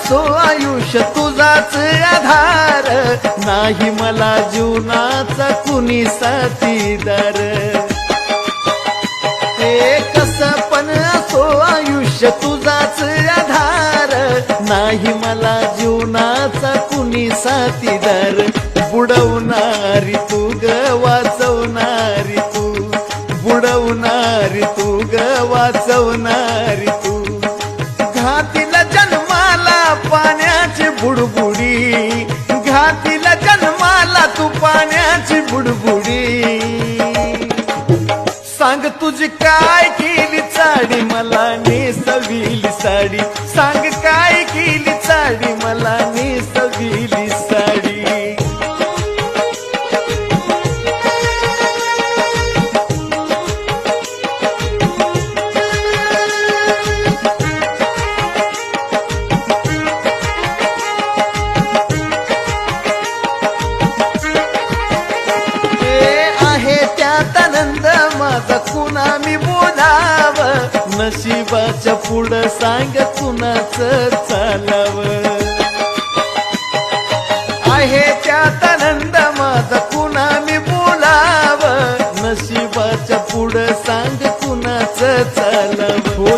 असो आयुष्य तुझाच आधार, नाही मला जीवनाचा कुणी साथीदार. हे कसं पण असो आयुष्य तुझाच आधार, नाही मला जीवनाचा कुणी साथीदार. बुडवणारी तू ग वाचवणारी तू, बुडवणारी तू ग वाचवणारी तू. घातीला जन्माला पाण्याची बुडबुडी, घातीला जन्माला तू पाण्याची बुडबुडी. सांग तुझी काय केली चाडी मला नेसविली साडी, सांग काय केली चाडी मला नेसविली साडी. माझा कुणा मी बोलाव, नशिबाच्या पुढं सांग कुणाच चालाव. आहे